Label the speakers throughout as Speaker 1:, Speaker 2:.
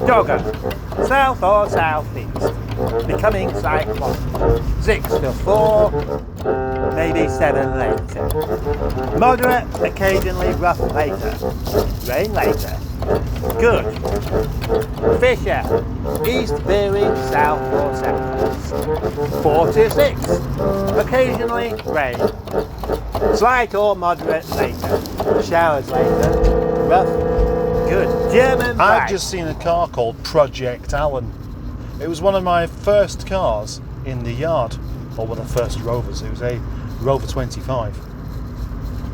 Speaker 1: Dogger, south or southeast, becoming cyclone, 6 to 4, maybe 7 later. Moderate, occasionally rough later, rain later. Good. Fisher, east veering south or southwest, 4 to 6, occasionally rain. Slight or moderate later, showers later, rough, good. German
Speaker 2: I've
Speaker 1: bike.
Speaker 2: just seen a car called Project Alan. It was one of my first cars in the yard, or one of the first Rovers. It was a Rover 25.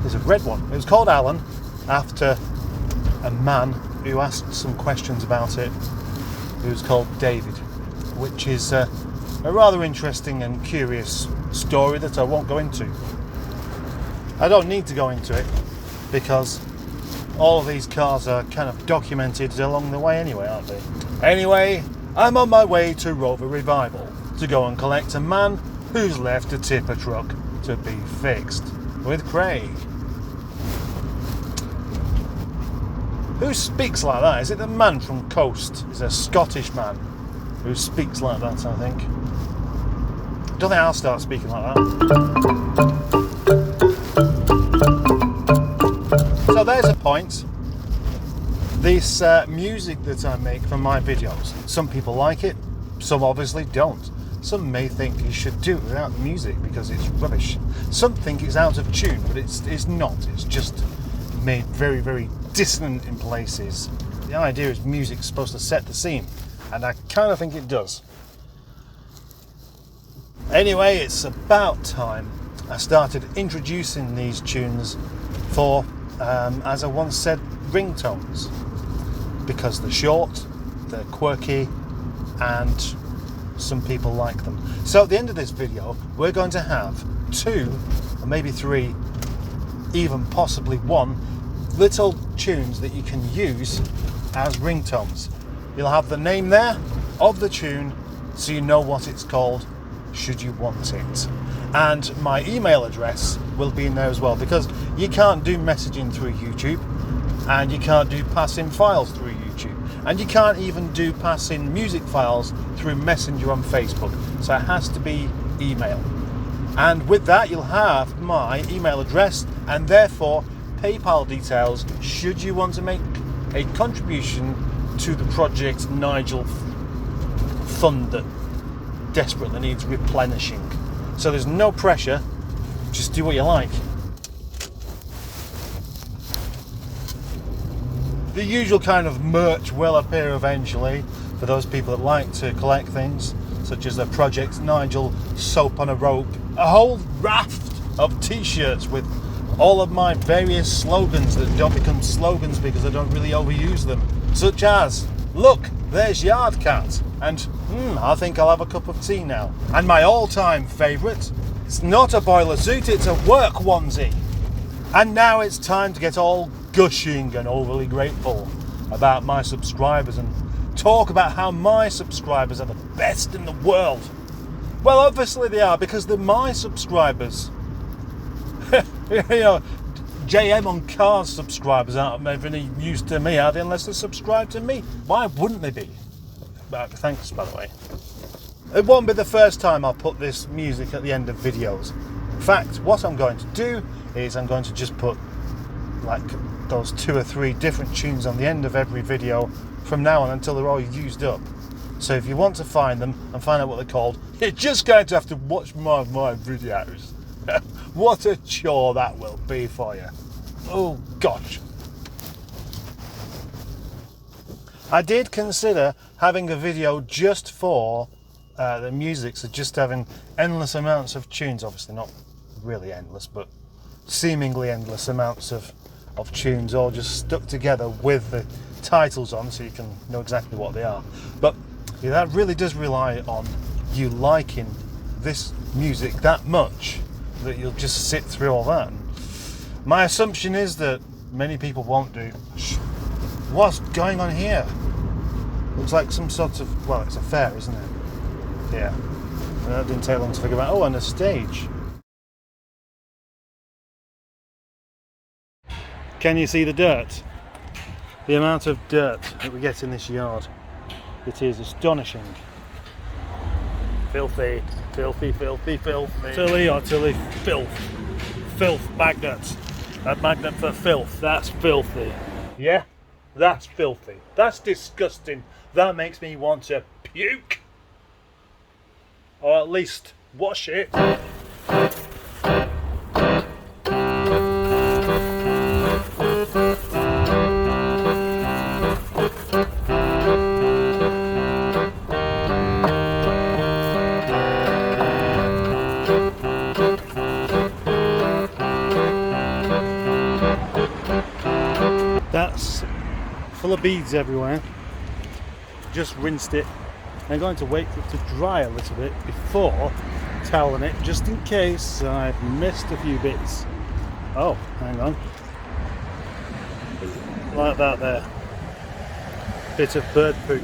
Speaker 2: There's a red one. It was called Alan after a man who asked some questions about it. It was called David, which is a rather interesting and curious story that I won't go into. I don't need to go into it because all of these cars are kind of documented along the way anyway, aren't they? Anyway, I'm on my way to Rover Revival to go and collect a man who's left a tipper truck to be fixed with Craig. Who speaks like that? Is it the man from Coast? He's a Scottish man who speaks like that, I think. Don't think I'll start speaking like that. So there's a point. This music that I make for my videos, some people like it, some obviously don't. Some may think you should do it without the music because it's rubbish. Some think it's out of tune, but it's not. It's just made very, very dissonant in places. The idea is music's supposed to set the scene, and I kind of think it does. Anyway, it's about time I started introducing these tunes for, as I once said, ringtones, because they're short, they're quirky, and some people like them. So at the end of this video, we're going to have 2, or maybe 3, even possibly 1, little tunes that you can use as ringtones. You'll have the name there of the tune, so you know what it's called should you want it. And my email address will be in there as well, because you can't do messaging through YouTube, and you can't do pass-in files through YouTube, and you can't even do pass-in music files through Messenger on Facebook. So it has to be email. And with that, you'll have my email address and therefore PayPal details should you want to make a contribution to the Project Nigel fund that desperately needs replenishing. So there's no pressure, just do what you like. The usual kind of merch will appear eventually for those people that like to collect things, such as the Project Nigel soap on a rope, a whole raft of t-shirts with all of my various slogans that don't become slogans because I don't really overuse them, such as, look, there's Yard Cat, and I think I'll have a cup of tea now. And my all-time favourite, it's not a boiler suit, it's a work onesie. And now it's time to get all gushing and overly grateful about my subscribers and talk about how my subscribers are the best in the world. Well, obviously they are, because they're my subscribers. You know, JM on Cars subscribers aren't of any use to me, are they, unless they subscribe to me? Why wouldn't they be? Thanks, by the way. It won't be the first time I'll put this music at the end of videos. In fact, what I'm going to do is I'm going to just put like those 2 or 3 different tunes on the end of every video from now on until they're all used up. So if you want to find them and find out what they're called, you're just going to have to watch more of my videos. What a chore that will be for you. Oh gosh. I did consider having a video just for the music, so just having endless amounts of tunes, obviously not really endless, but seemingly endless amounts of tunes all just stuck together with the titles on so you can know exactly what they are. But yeah, that really does rely on you liking this music that much that you'll just sit through all that. And my assumption is that many people won't do. What's going on here? Looks like some sort of, well, it's a fair, isn't it? Yeah. And that didn't take long to figure out. Oh, and a stage. Can you see the dirt? The amount of dirt that we get in this yard. It is astonishing. Filthy, filthy, filthy, filthy. Tilly or Tilly, filth. Filth magnet. A magnet for filth. That's filthy. Yeah, that's filthy. That's disgusting. That makes me want to puke. Or at least wash it. That's full of beads everywhere. Just rinsed it. I'm going to wait for it to dry a little bit before toweling it, just in case I've missed a few bits. Oh, hang on. Like that there. Bit of bird poo.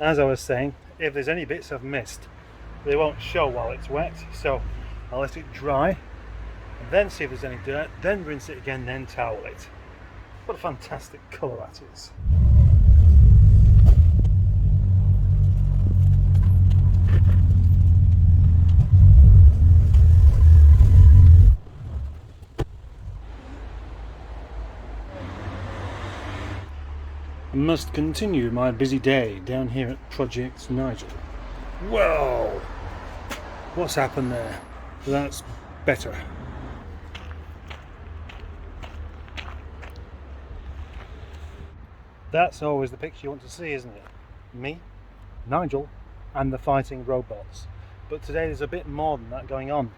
Speaker 2: As I was saying, if there's any bits I've missed, they won't show while it's wet, so I'll let it dry and then see if there's any dirt, then rinse it again, then towel it. What a fantastic colour that is. I must continue my busy day down here at Project Nigel. Whoa! What's happened there? That's better. That's always the picture you want to see, isn't it? Me, Nigel, and the fighting robots. But today there's a bit more than that going on.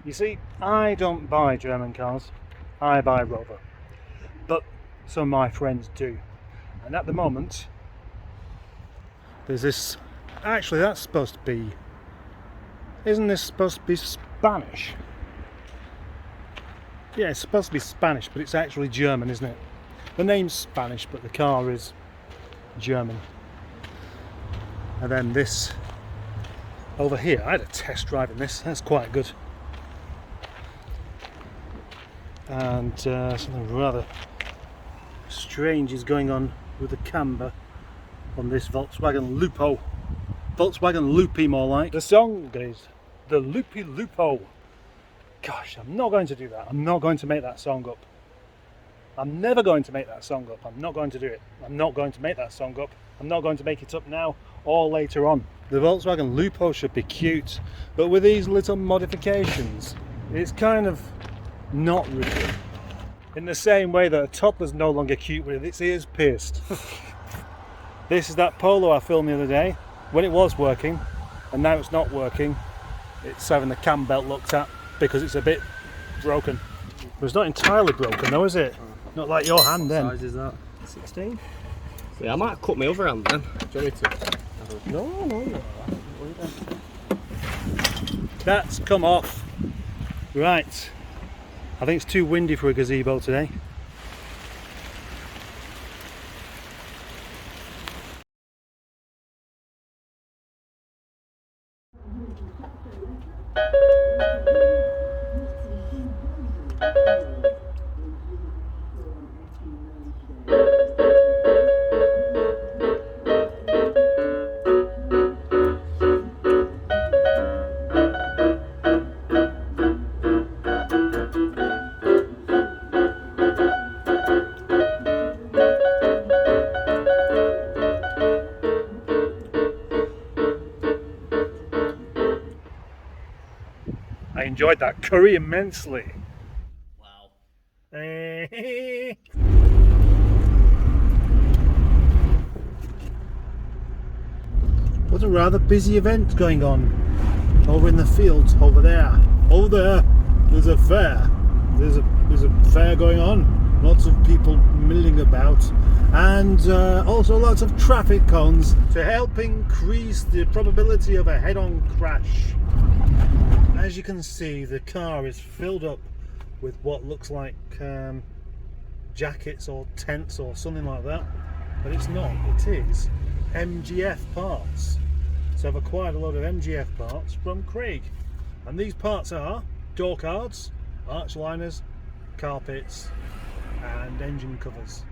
Speaker 2: You see, I don't buy German cars, I buy Rover. But some of my friends do. And at the moment, there's this, actually that's supposed to be, isn't this supposed to be Spanish? Yeah, it's supposed to be Spanish, but it's actually German, isn't it? The name's Spanish, but the car is German. And then this over here, I had a test drive in this, that's quite good. And something rather strange is going on with the camber on this Volkswagen Lupo. Volkswagen Loopy more like. The song is the Loopy Lupo. Gosh, I'm not going to do that. I'm not going to make that song up. I'm never going to make that song up. I'm not going to do it. I'm not going to make that song up. I'm not going to make it up now or later on. The Volkswagen Lupo should be cute, but with these little modifications, it's kind of not really. In the same way that a toddler's no longer cute with its ears pierced. This is that Polo I filmed the other day, when it was working, and now it's not working. It's having the cam belt looked at because it's a bit broken. But it's not entirely broken though, is it? Not like your hand then.
Speaker 3: What size is that? 16? Yeah, I might have cut my other hand then. Do you want me to?
Speaker 2: No, you're alright. That's come off. Right. I think it's too windy for a gazebo today. I enjoyed that curry immensely.
Speaker 3: Wow.
Speaker 2: What a rather busy event going on over in the fields over there. Over there, there's a fair. There's a fair going on. Lots of people milling about, and also lots of traffic cones to help increase the probability of a head-on crash. As you can see, the car is filled up with what looks like jackets or tents or something like that, but it's not. It is MGF parts. So I've acquired a load of MGF parts from Craig, and these parts are door cards, arch liners, carpets and engine covers.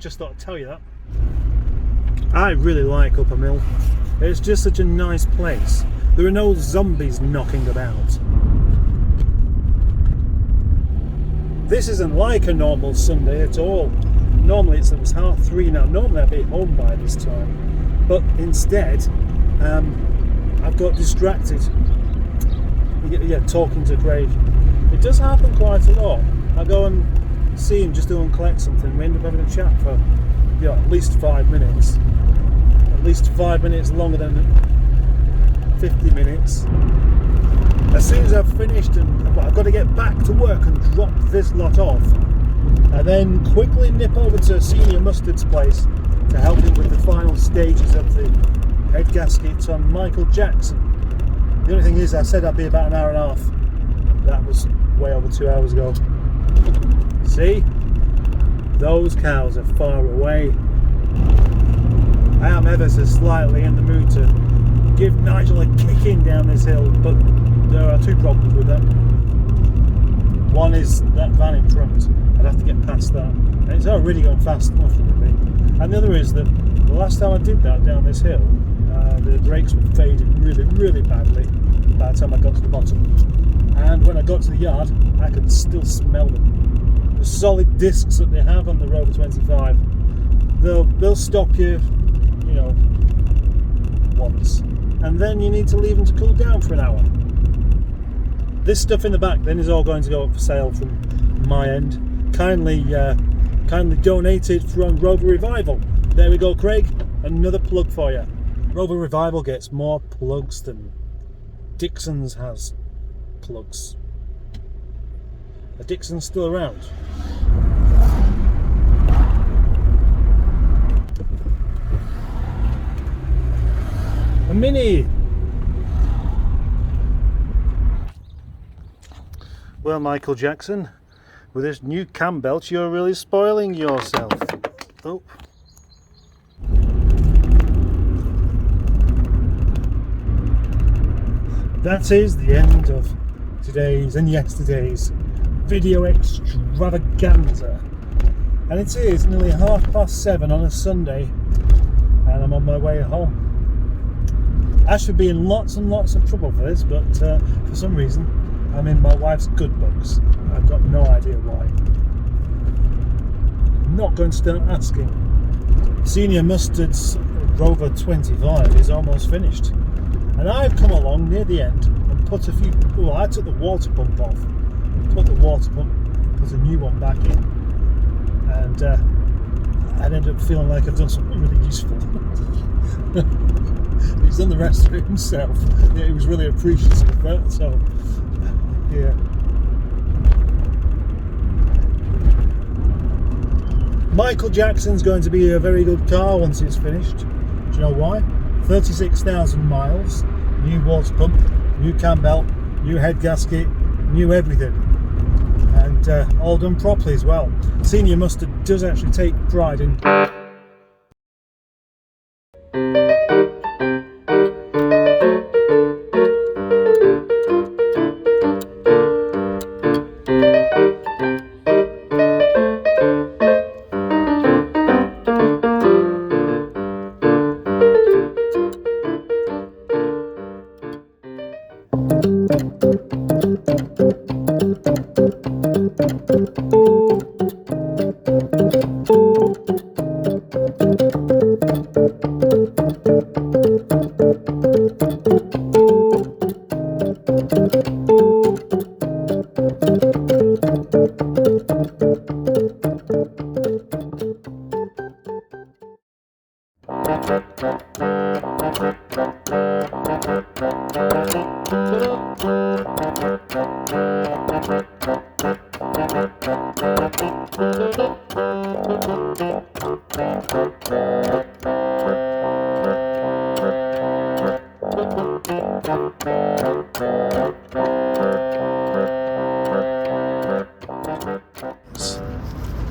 Speaker 2: just thought I'd tell you that. I really like Upper Mill. It's just such a nice place. There are no zombies knocking about. This isn't like a normal Sunday at all. Normally it was 3:30 now. Normally I'd be home by this time. But instead, I've got distracted. Yeah, talking to Craig. It does happen quite a lot. I go and see him just to collect something. We end up having a chat for at least 5 minutes. At least 5 minutes longer than 50 minutes. As soon as I've finished and I've got to get back to work and drop this lot off, and then quickly nip over to Senior Mustard's place to help him with the final stages of the head gasket on Michael Jackson. The only thing is, I said I'd be about an hour and a half. That was way over 2 hours ago. See? Those cows are far away. I am ever so slightly in the mood to give Nigel a kick in down this hill, but there are two problems with that. One is that van in front. I'd have to get past that, and it's already gone fast enough for me. And the other is that the last time I did that down this hill, the brakes were fading really, really badly by the time I got to the bottom. And when I got to the yard, I could still smell them. The solid discs that they have on the Rover 25, they'll stop you, once, and then you need to leave them to cool down for an hour. This stuff in the back then is all going to go up for sale from my end. Kindly donated from Rover Revival. There we go, Craig. Another plug for you. Rover Revival gets more plugs than Dixon's has plugs. Are Dixon's still around? A Mini! Well, Michael Jackson, with this new cam belt, you're really spoiling yourself. Oh. That is the end of today's and yesterday's video extravaganza. And it is nearly 7:30 on a Sunday, and I'm on my way home. I should be in lots and lots of trouble for this, but for some reason I'm in my wife's good books. I've got no idea why. I'm not going to start asking. Senior Mustard's Rover 25 is almost finished, and I've come along near the end and put a few. Well, I took the water pump off, put the water pump, put a new one back in, and I ended up feeling like I've done something really useful. He's done the rest of it himself. Yeah, he was really appreciative of that. So, yeah. Michael Jackson's going to be a very good car once it's finished. Do you know why? 36,000 miles, new water pump, new cam belt, new head gasket, new everything. And all done properly as well. Senior Mustard does actually take pride in...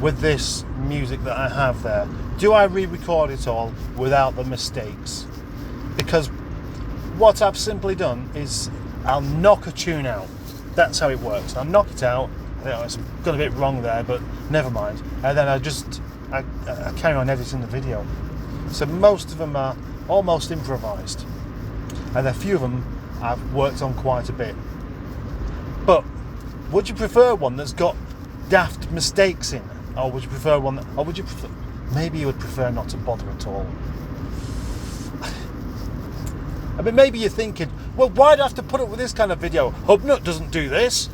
Speaker 2: With this music that I have there, do I re-record it all without the mistakes? Because what I've simply done is I'll knock a tune out. That's how it works. I'll knock it out. It's got a bit wrong there, but never mind. And then I just I carry on editing the video. So most of them are almost improvised, and a few of them I've worked on quite a bit. But would you prefer one that's got daft mistakes in, or would you prefer one that, or would you prefer, maybe you would prefer not to bother at all? I mean, maybe you're thinking, well, why do I have to put up with this kind of video? Hubnut doesn't do this.